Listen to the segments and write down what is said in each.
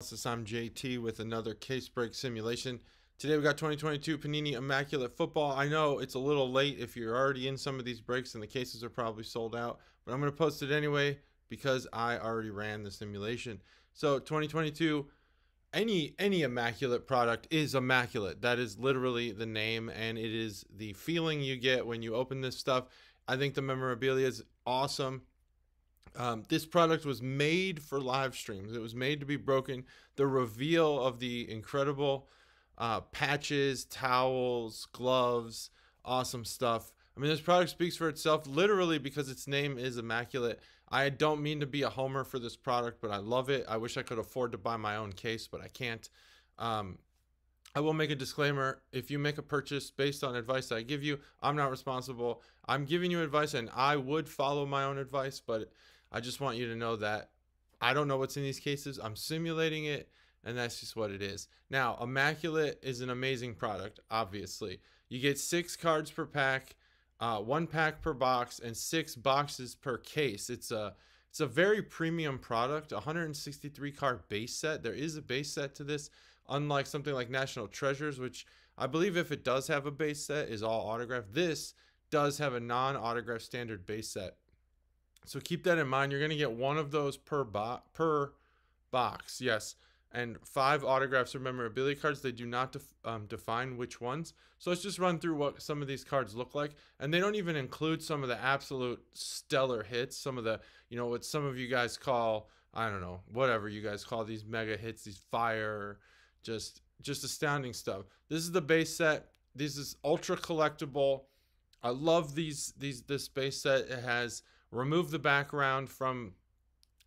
I'm JT with another case break simulation. Today we got 2022 Panini Immaculate Football. I know it's a little late if you're already in some of these breaks and the cases are probably sold out, but I'm going to post it anyway because I already ran the simulation. So 2022, any Immaculate product is immaculate. That is literally the name, and it is the feeling you get when you open this stuff. I think the memorabilia is awesome. This product was made for live streams. It was made to be broken. The reveal of the incredible patches, towels, gloves, awesome stuff. I mean, this product speaks for itself literally because its name is Immaculate. I don't mean to be a homer for this product, but I love it. I wish I could afford to buy my own case, but I can't. I will make a disclaimer. If you make a purchase based on advice I give you, I'm not responsible. I'm giving you advice and I would follow my own advice, but I just want you to know that I don't know what's in these cases. I'm simulating it, and that's just what it is. Now, Immaculate is an amazing product, obviously. You get 6 cards per pack, 1 pack per box, and 6 boxes per case. It's a very premium product, 163 card base set. There is a base set to this, unlike something like National Treasures, which I believe if it does have a base set is all autographed. This does have a non-autographed standard base set. So keep that in mind. You're going to get one of those per box, yes, and 5 autographs or memorabilia cards. They do not define which ones. So let's just run through what some of these cards look like. And they don't even include some of the absolute stellar hits, some of the, what some of you guys call, I don't know, whatever you guys call these mega hits, these fire, just astounding stuff. This is the base set. This is ultra collectible. I love this base set. It has remove the background from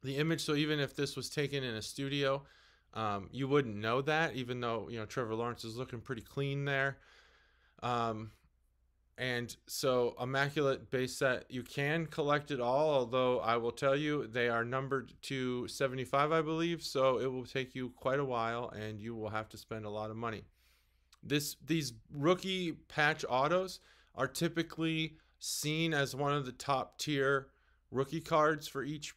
the image, so even if this was taken in a studio, you wouldn't know that, even though Trevor Lawrence is looking pretty clean there. And so Immaculate base set, you can collect it all, although I will tell you they are numbered to 75, I believe, so it will take you quite a while and you will have to spend a lot of money. These rookie patch autos are typically seen as one of the top tier rookie cards for each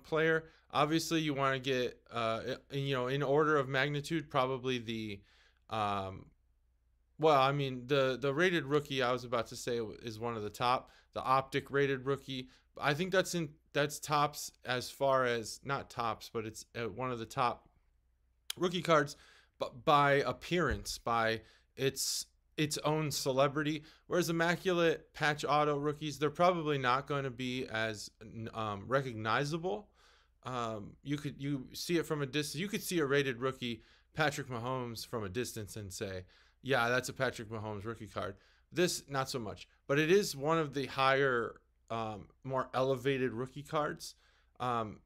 player. Obviously, you want to get in order of magnitude, probably the the rated rookie I was about to say is one of the top. The optic rated rookie, I think that's tops as far as, not tops, but it's one of the top rookie cards, but by appearance, by its own celebrity. Whereas Immaculate patch auto rookies, they're probably not going to be as recognizable. You see it from a distance. You could see a rated rookie Patrick Mahomes from a distance and say, yeah, that's a Patrick Mahomes rookie card. This, not so much, but it is one of the higher, more elevated rookie cards. And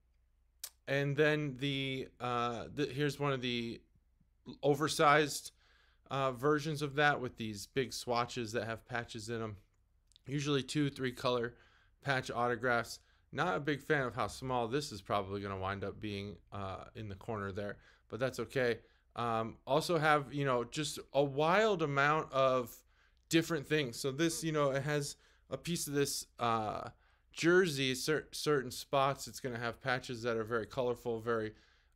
then here's one of the oversized versions of that with these big swatches that have patches in them. Usually 2-3 color patch autographs. Not a big fan of how small this is probably going to wind up being in the corner there, but that's okay. Also have, just a wild amount of different things. So this, it has a piece of this jersey, certain spots. It's going to have patches that are very colorful, very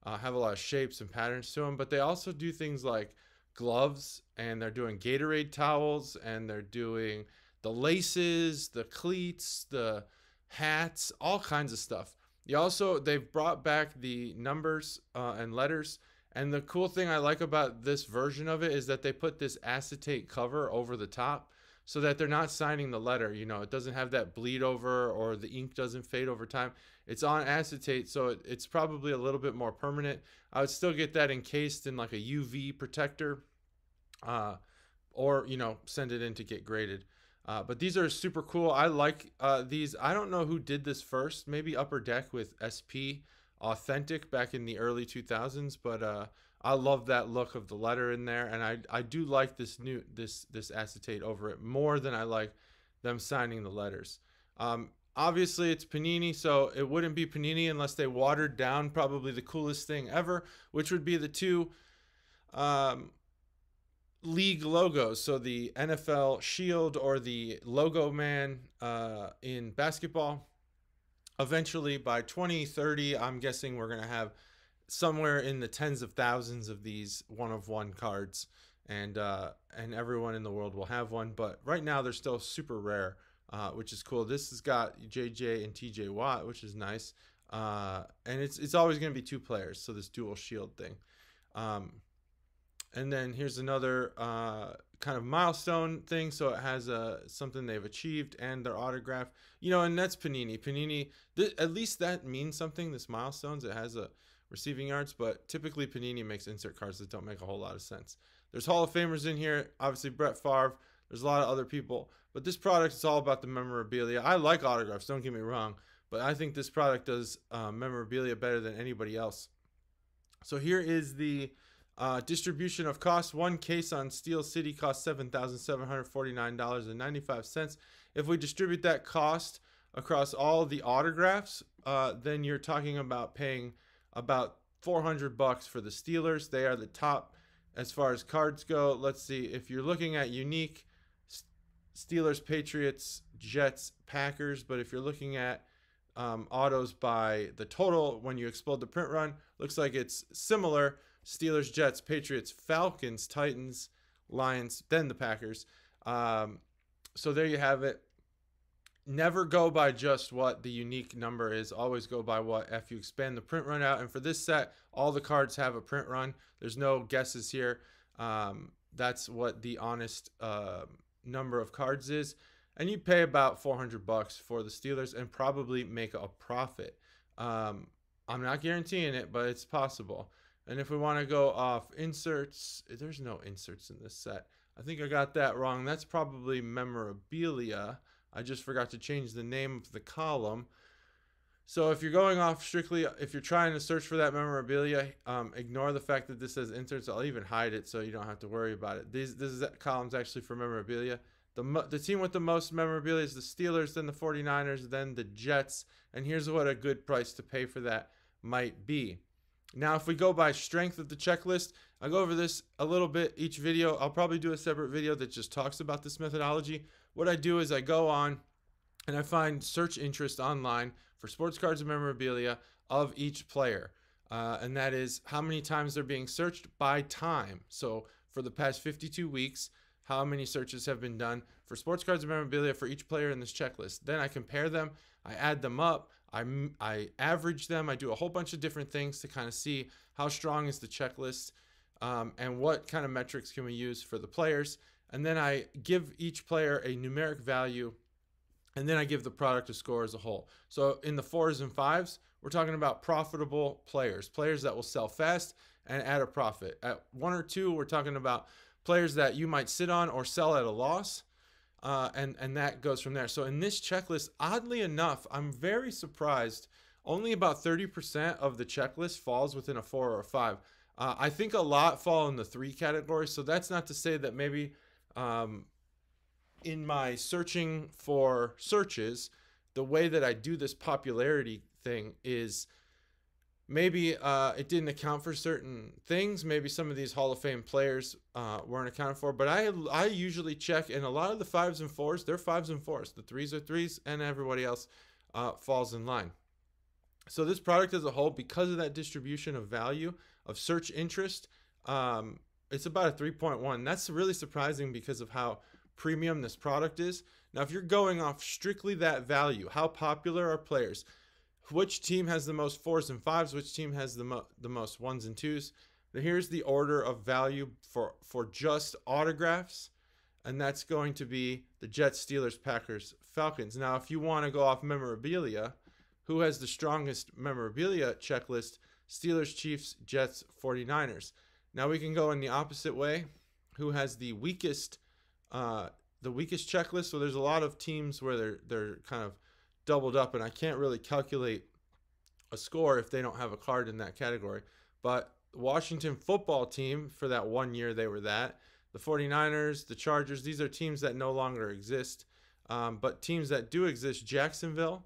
have a lot of shapes and patterns to them, but they also do things like gloves, and they're doing Gatorade towels, and they're doing the laces, the cleats, the hats, all kinds of stuff. They've brought back the numbers and letters, and the cool thing I like about this version of it is that they put this acetate cover over the top so that they're not signing the letter. It doesn't have that bleed over, or the ink doesn't fade over time. It's on acetate, so it's probably a little bit more permanent. I would still get that encased in like a UV protector, or send it in to get graded. But these are super cool. I like these. I don't know who did this first. Maybe Upper Deck with SP Authentic back in the early 2000s. But I love that look of the letter in there, and I do like this acetate over it more than I like them signing the letters. Obviously, it's Panini, so it wouldn't be Panini unless they watered down probably the coolest thing ever, which would be the 2 league logos. So the NFL shield, or the logo man in basketball. Eventually, by 2030, I'm guessing we're going to have somewhere in the tens of thousands of these one-of-one cards, and everyone in the world will have one. But right now they're still super rare, which is cool. This has got JJ and TJ Watt, which is nice, and it's always going to be 2 players, so this dual shield thing. And then here's another kind of milestone thing. So it has something they've achieved and their autograph. And that's Panini. Panini, at least that means something, this milestones. It has a receiving yards, but typically Panini makes insert cards that don't make a whole lot of sense. There's Hall of Famers in here. Obviously, Brett Favre. There's a lot of other people. But this product is all about the memorabilia. I like autographs, don't get me wrong. But I think this product does memorabilia better than anybody else. So here is the distribution of costs. One case on Steel City costs $7,749.95. If we distribute that cost across all the autographs, then you're talking about paying about $400 for the Steelers. They are the top as far as cards go. Let's see, if you're looking at unique, Steelers, Patriots, Jets, Packers. But if you're looking at autos by the total, when you explode the print run, looks like it's similar. Steelers, Jets, Patriots, Falcons, Titans, Lions, then the Packers. So there you have it. Never go by just what the unique number is. Always go by what, if you expand the print run out. And for this set, all the cards have a print run. There's no guesses here. That's what the honest number of cards is. And you pay about $400 for the Steelers and probably make a profit. I'm not guaranteeing it, but it's possible. And if we want to go off inserts, there's no inserts in this set. I think I got that wrong. That's probably memorabilia. I just forgot to change the name of the column. So if you're going off strictly, if you're trying to search for that memorabilia, ignore the fact that this says inserts. I'll even hide it so you don't have to worry about it. This column's actually for memorabilia. The team with the most memorabilia is the Steelers, then the 49ers, then the Jets. And here's what a good price to pay for that might be. Now, if we go by strength of the checklist, I go over this a little bit each video. I'll probably do a separate video that just talks about this methodology. What I do is I go on and I find search interest online for sports cards and memorabilia of each player. And that is how many times they're being searched by time. So for the past 52 weeks, how many searches have been done for sports cards and memorabilia for each player in this checklist. Then I compare them, I add them up, I average them, I do a whole bunch of different things to kind of see how strong is the checklist and what kind of metrics can we use for the players. And then I give each player a numeric value, and then I give the product a score as a whole. So in the 4s and 5s, we're talking about profitable players, players that will sell fast and at a profit. At 1 or 2, we're talking about players that you might sit on or sell at a loss, and that goes from there. So in this checklist, oddly enough, I'm very surprised. Only about 30% of the checklist falls within a 4 or a 5. I think a lot fall in the 3 category. So that's not to say that maybe in my searching for searches, the way that I do this popularity thing is maybe it didn't account for certain things. Maybe some of these Hall of Fame players weren't accounted for. But I usually check, and a lot of the 5s and 4s, they're 5s and 4s. The 3s are 3s, and everybody else falls in line. So this product as a whole, because of that distribution of value, of search interest, it's about a 3.1. That's really surprising because of how premium this product is. Now, if you're going off strictly that value, how popular are players? Which team has the most 4s and 5s? Which team has the most 1s and 2s? Here's the order of value for just autographs, and that's going to be the Jets, Steelers, Packers, Falcons. Now, if you want to go off memorabilia, who has the strongest memorabilia checklist? Steelers, Chiefs, Jets, 49ers. Now we can go in the opposite way. Who has the weakest checklist? So there's a lot of teams where they're kind of doubled up, and I can't really calculate a score if they don't have a card in that category. But the Washington football team, for that 1 year they were that. The 49ers, the Chargers, these are teams that no longer exist. But teams that do exist, Jacksonville,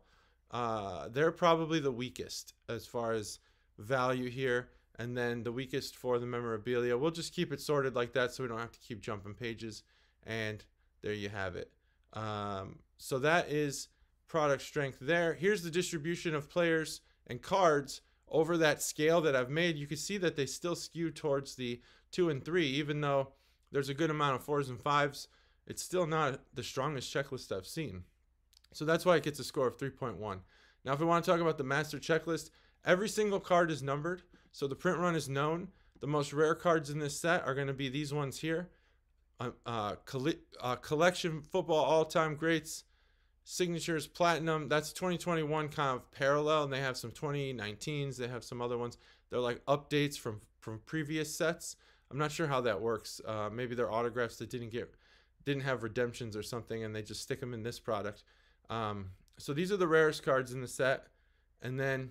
they're probably the weakest as far as value here. And then the weakest for the memorabilia. We'll just keep it sorted like that so we don't have to keep jumping pages. And there you have it. So that is product strength there. Here's the distribution of players and cards over that scale that I've made, you can see that they still skew towards the 2 and 3, even though there's a good amount of 4s and 5s. It's still not the strongest checklist I've seen. So that's why it gets a score of 3.1. Now, if we want to talk about the master checklist, every single card is numbered, so the print run is known. The most rare cards in this set are going to be these ones here. Collection football all-time greats, signatures platinum. That's 2021 kind of parallel, and they have some 2019s. They have some other ones. They're like updates from previous sets. I'm not sure how that works. Maybe they're autographs that didn't have redemptions or something, and they just stick them in this product. So these are the rarest cards in the set. And then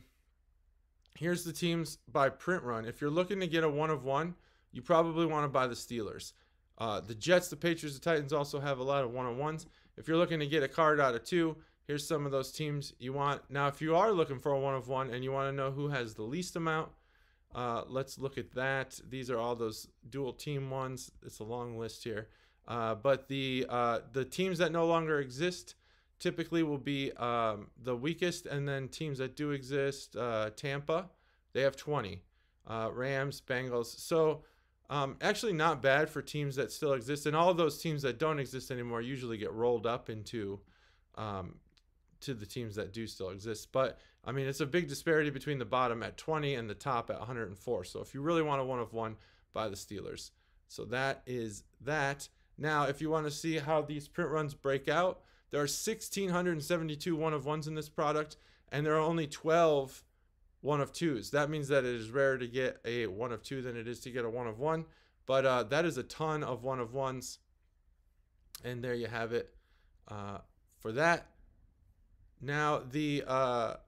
here's the teams by print run. If you're looking to get a 1 of 1, you probably want to buy the Steelers. The Jets, the Patriots, the Titans also have a lot of 1 of 1s. If you're looking to get a card out of 2, here's some of those teams you want. Now, if you are looking for a 1 of 1 and you want to know who has the least amount, let's look at that. These are all those dual team ones. It's a long list here. But the teams that no longer exist typically will be the weakest, and then teams that do exist, Tampa, they have 20. Rams, Bengals. So actually not bad for teams that still exist, and all of those teams that don't exist anymore usually get rolled up into to the teams that do still exist. But I mean, it's a big disparity between the bottom at 20 and the top at 104. So if you really want a 1 of 1, buy the Steelers. So that is that. Now, if you want to see how these print runs break out, there are 1,672 1 of 1s in this product, and there are only 12 1 of 2s. That means that it is rarer to get a 1 of 2 than it is to get a 1 of 1. But that is a ton of 1 of 1s. And there you have it for that. Now,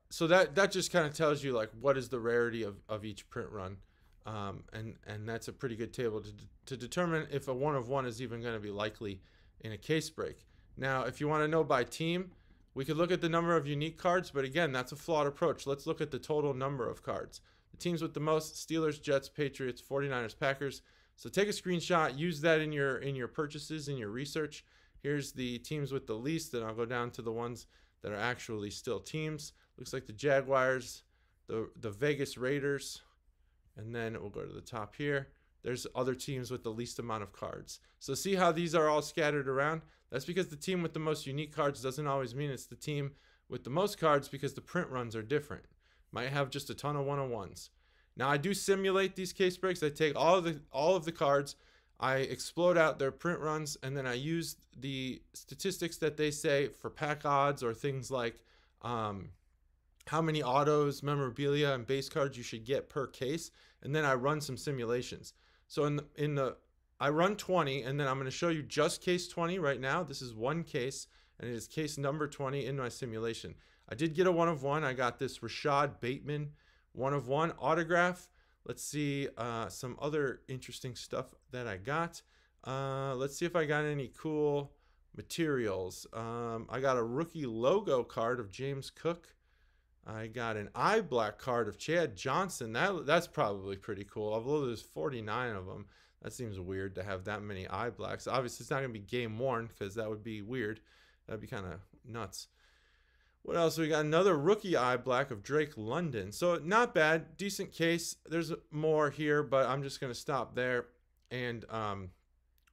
so that just kind of tells you like what is the rarity of each print run. And that's a pretty good table to determine if a 1 of 1 is even going to be likely in a case break. Now, if you want to know by team, we could look at the number of unique cards, but again, that's a flawed approach. Let's look at the total number of cards. The teams with the most: Steelers, Jets, Patriots, 49ers, Packers. So take a screenshot, use that in your purchases, in your research. Here's the teams with the least, and I'll go down to the ones that are actually still teams. Looks like the Jaguars, the Vegas Raiders, and then we'll go to the top here. There's other teams with the least amount of cards. So see how these are all scattered around? That's because the team with the most unique cards doesn't always mean it's the team with the most cards, because the print runs are different. Might have just a ton of 1 of 1s. Now, I do simulate these case breaks. I take all of the cards, I explode out their print runs, and then I use the statistics that they say for pack odds or things like how many autos, memorabilia, and base cards you should get per case, and then I run some simulations. So I run 20, and then I'm going to show you just case 20 right now. This is one case, and it is case number 20 in my simulation. I did get a 1 of 1. I got this Rashad Bateman 1 of 1 autograph. Let's see some other interesting stuff that I got. Let's see if I got any cool materials. I got a rookie logo card of James Cook. I got an eye black card of Chad Johnson. That's probably pretty cool. Although there's 49 of them, that seems weird to have that many eye blacks. Obviously, it's not going to be game worn because that would be weird. That'd be kind of nuts. What else? We got another rookie eye black of Drake London. So not bad, decent case. There's more here, but I'm just going to stop there and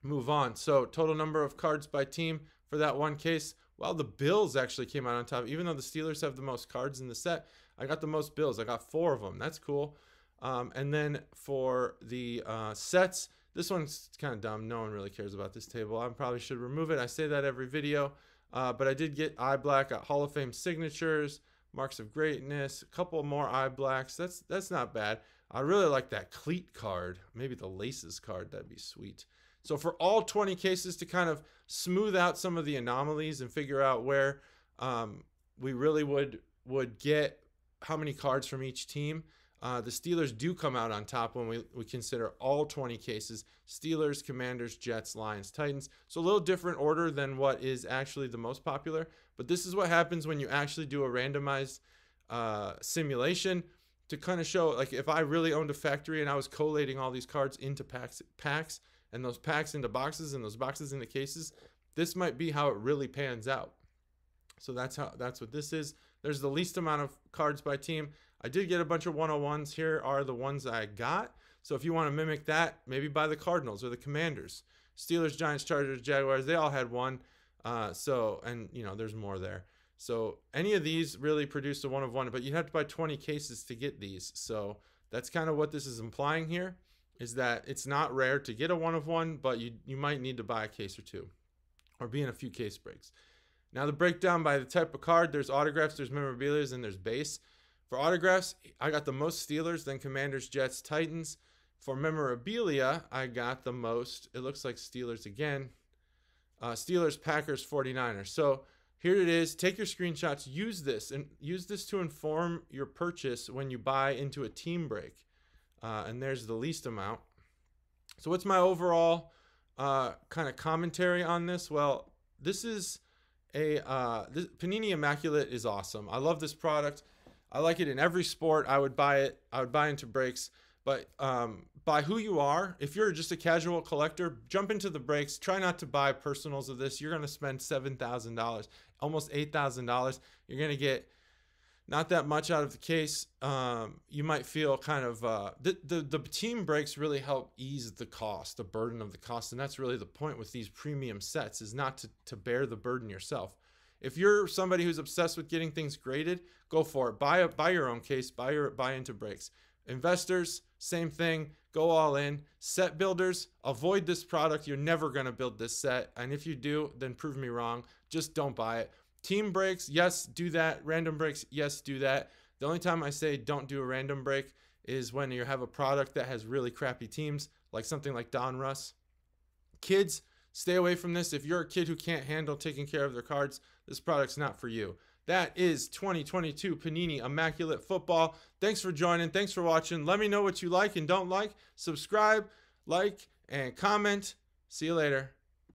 move on. So total number of cards by team for that one case. Well, the Bills actually came out on top. Even though the Steelers have the most cards in the set, I got the most Bills. I got 4 of them. That's cool. And then for the sets, this one's kind of dumb. No one really cares about this table. I probably should remove it. I say that every video. But I did get eye black, got Hall of Fame signatures, marks of greatness, a couple more eye blacks. That's not bad. I really like that cleat card. Maybe the laces card. That'd be sweet. So for all 20 cases, to kind of smooth out some of the anomalies and figure out where we really would get how many cards from each team, the Steelers do come out on top when we consider all 20 cases. Steelers, Commanders, Jets, Lions, Titans. So a little different order than what is actually the most popular. But this is what happens when you actually do a randomized simulation to kind of show, like, if I really owned a factory and I was collating all these cards into packs and those packs into boxes and those boxes into cases, this might be how it really pans out. So that's what this is. There's the least amount of cards by team. I did get a bunch of 101s. Here are the ones I got. So if you want to mimic that, maybe buy the Cardinals or the Commanders. Steelers, Giants, Chargers, Jaguars, they all had one. And you know, there's more there. So any of these really produced a 1 of 1, but you'd have to buy 20 cases to get these. So that's kind of what this is implying here, is that it's not rare to get a 1 of 1, but you might need to buy a case or two or be in a few case breaks. Now the breakdown by the type of card, there's autographs, there's memorabilia, and there's base. For autographs, I got the most Steelers, then Commanders, Jets, Titans. For memorabilia, I got the most, it looks like Steelers again, Steelers, Packers, 49ers. So here it is. Take your screenshots, use this to inform your purchase when you buy into a team break. And there's the least amount. So what's my overall kind of commentary on this? Well, this is Panini Immaculate is awesome. I love this product. I like it in every sport. I would buy it. I would buy into breaks. But by who you are, if you're just a casual collector, jump into the breaks. Try not to buy personals of this. You're going to spend $7,000, almost $8,000. You're going to get not that much out of the case. You might feel kind of the team breaks really help ease the cost, the burden of the cost, and that's really the point with these premium sets, is not to bear the burden yourself. If you're somebody who's obsessed with getting things graded, go for it. Buy your own case. Buy into breaks. Investors, same thing. Go all in. Set builders, avoid this product. You're never going to build this set. And if you do, then prove me wrong. Just don't buy it. Team breaks, yes, do that. Random breaks, yes, do that. The only time I say don't do a random break is when you have a product that has really crappy teams, like something like Don Russ. Kids, stay away from this. If you're a kid who can't handle taking care of their cards, this product's not for you. That is 2022 Panini Immaculate Football. Thanks for joining. Thanks for watching. Let me know what you like and don't like. Subscribe, like, and comment. See you later.